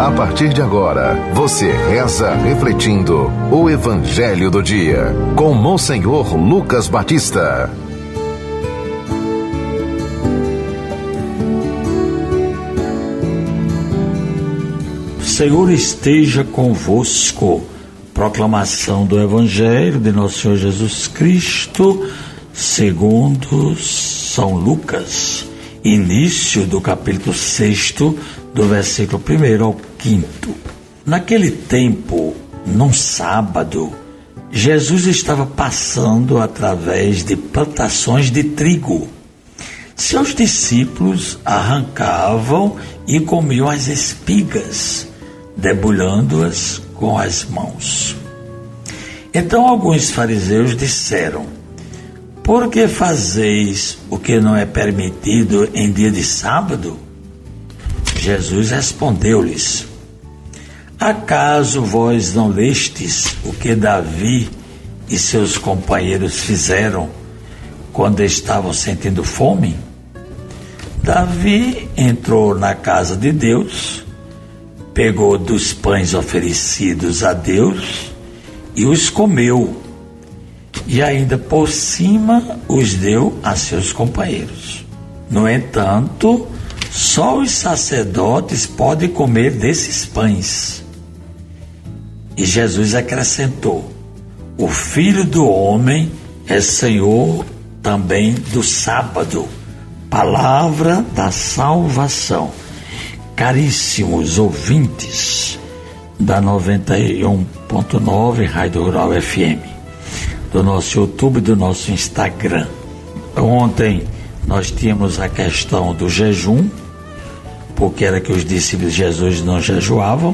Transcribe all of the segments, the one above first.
A partir de agora, você reza refletindo o Evangelho do Dia, com Monsenhor Lucas Batista. Senhor esteja convosco. Proclamação do Evangelho de Nosso Senhor Jesus Cristo, segundo São Lucas. Início do capítulo 6, do versículo 1 ao 5. Naquele tempo, num sábado, Jesus estava passando através de plantações de trigo. Seus discípulos arrancavam e comiam as espigas, debulhando-as com as mãos. Então alguns fariseus disseram: por que fazeis o que não é permitido em dia de sábado? Jesus respondeu-lhes: acaso vós não lestes o que Davi e seus companheiros fizeram quando estavam sentindo fome? Davi entrou na casa de Deus, pegou dos pães oferecidos a Deus e os comeu, e ainda por cima os deu a seus companheiros. No entanto, só os sacerdotes podem comer desses pães. E Jesus acrescentou: o Filho do Homem é Senhor também do sábado. Palavra da salvação. Caríssimos ouvintes da 91.9 Rádio Rural FM, do nosso YouTube e do nosso Instagram. Ontem nós tínhamos a questão do jejum, porque era que os discípulos de Jesus não jejuavam.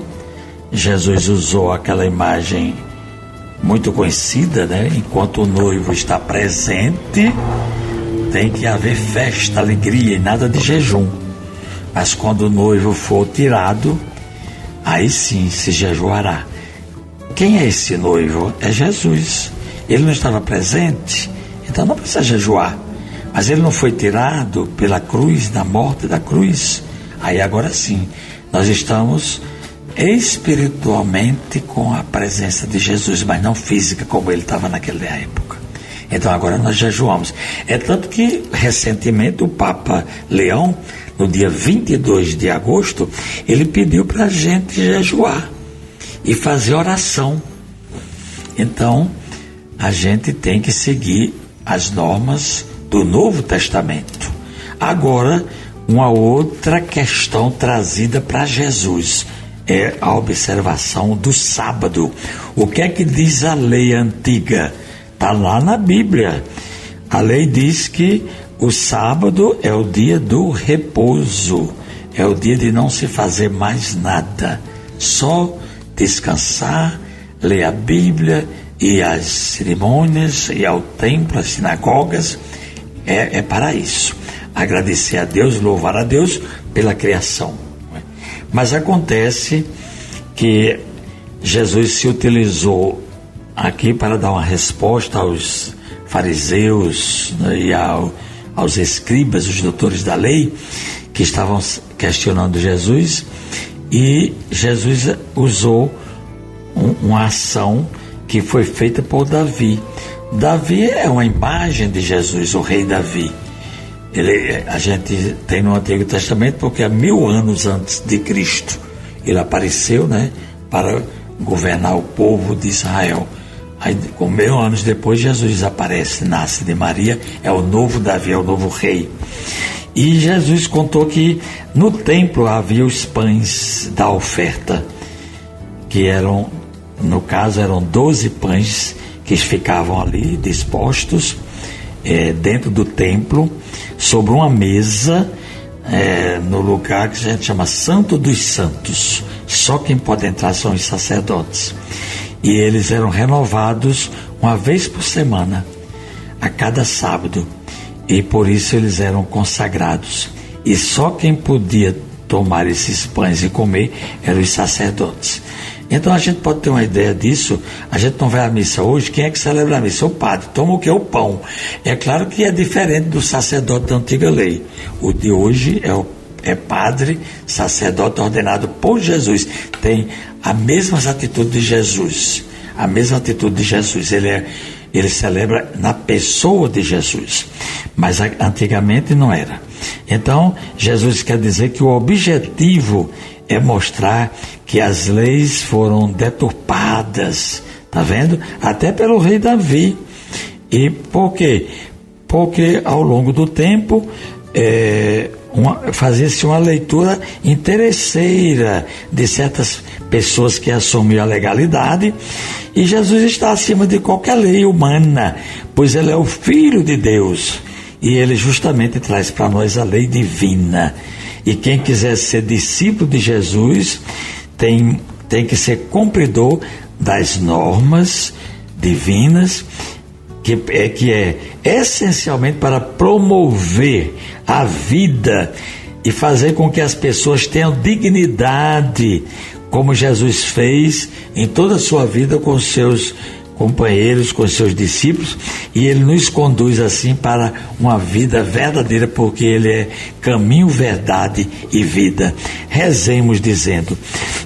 Jesus usou aquela imagem muito conhecida, né? Enquanto o noivo está presente, tem que haver festa, alegria e nada de jejum. Mas quando o noivo for tirado, aí sim se jejuará. Quem é esse noivo? É Jesus. Ele não estava presente, então não precisa jejuar. Mas ele não foi tirado pela cruz, da morte da cruz. Aí agora sim, nós estamos espiritualmente com a presença de Jesus, mas não física como ele estava naquela época. Então agora nós jejuamos. É tanto que recentemente o Papa Leão, no dia 22 de agosto, ele pediu para a gente jejuar e fazer oração. Então a gente tem que seguir as normas do Novo Testamento. Agora, uma outra questão trazida para Jesus é a observação do sábado. O que é que diz a lei antiga? Está lá na Bíblia. A lei diz que o sábado é o dia do repouso, é o dia de não se fazer mais nada, só descansar, ler a Bíblia, ir às cerimônias, ir ao templo, às sinagogas. É para isso. Agradecer a Deus, louvar a Deus pela criação. Mas acontece que Jesus se utilizou aqui para dar uma resposta aos fariseus, né, e aos escribas, os doutores da lei, que estavam questionando Jesus, e Jesus usou uma ação que foi feita por Davi. Davi é uma imagem de Jesus, o rei Davi. A gente tem no Antigo Testamento porque há 1000 anos antes de Cristo ele apareceu, né, para governar o povo de Israel. Aí, com 1000 anos depois, Jesus aparece, nasce de Maria, é o novo Davi, é o novo rei. E Jesus contou que no templo havia os pães da oferta, que eram, no caso, eram 12 pães que ficavam ali dispostos dentro do templo, sobre uma mesa, no lugar que a gente chama Santo dos Santos. Só quem pode entrar são os sacerdotes. E eles eram renovados uma vez por semana, a cada sábado. E por isso eles eram consagrados. E só quem podia tomar esses pães e comer eram os sacerdotes. Então a gente pode ter uma ideia disso. A gente não vai à missa hoje. Quem é que celebra a missa? O padre. Toma o que? O pão. É claro que é diferente do sacerdote da antiga lei. O de hoje é o é padre, sacerdote ordenado por Jesus, tem as mesmas atitudes de Jesus, a mesma atitude de Jesus. Ele celebra na pessoa de Jesus, mas antigamente não era. Então, Jesus quer dizer que o objetivo é mostrar que as leis foram deturpadas, tá vendo? Até pelo rei Davi. E por quê? Porque ao longo do tempo fazia-se uma leitura interesseira de certas pessoas que assumiam a legalidade, e Jesus está acima de qualquer lei humana, pois ele é o Filho de Deus, e ele justamente traz para nós a lei divina. E quem quiser ser discípulo de Jesus tem que ser cumpridor das normas divinas, que é essencialmente para promover a vida e fazer com que as pessoas tenham dignidade, como Jesus fez em toda a sua vida com seus companheiros, com seus discípulos, e ele nos conduz assim para uma vida verdadeira, porque ele é caminho, verdade e vida. Rezemos dizendo: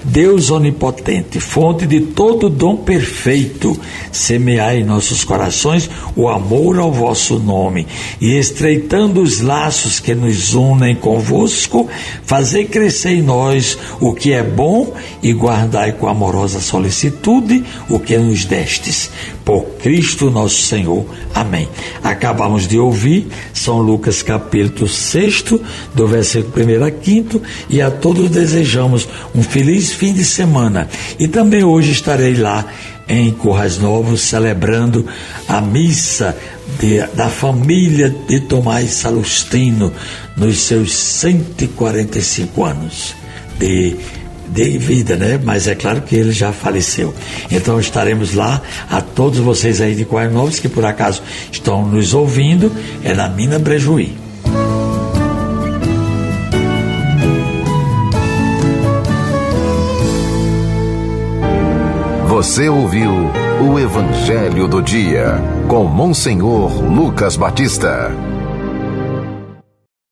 Deus onipotente, fonte de todo dom perfeito, semeai em nossos corações o amor ao vosso nome, e estreitando os laços que nos unem convosco, fazei crescer em nós o que é bom e guardai com amorosa solicitude o que nos destes. Por Cristo nosso Senhor. Amém. Acabamos de ouvir São Lucas capítulo 6, do versículo 1 a 5, e a todos desejamos um feliz fim de semana. E também hoje estarei lá em Currais Novos celebrando a missa da família de Tomás Salustino nos seus 145 anos de vida, né? Mas é claro que ele já faleceu. Então estaremos lá. A todos vocês aí de Currais Novos que por acaso estão nos ouvindo, é na Mina Brejuí. Você ouviu o Evangelho do Dia com Monsenhor Lucas Batista.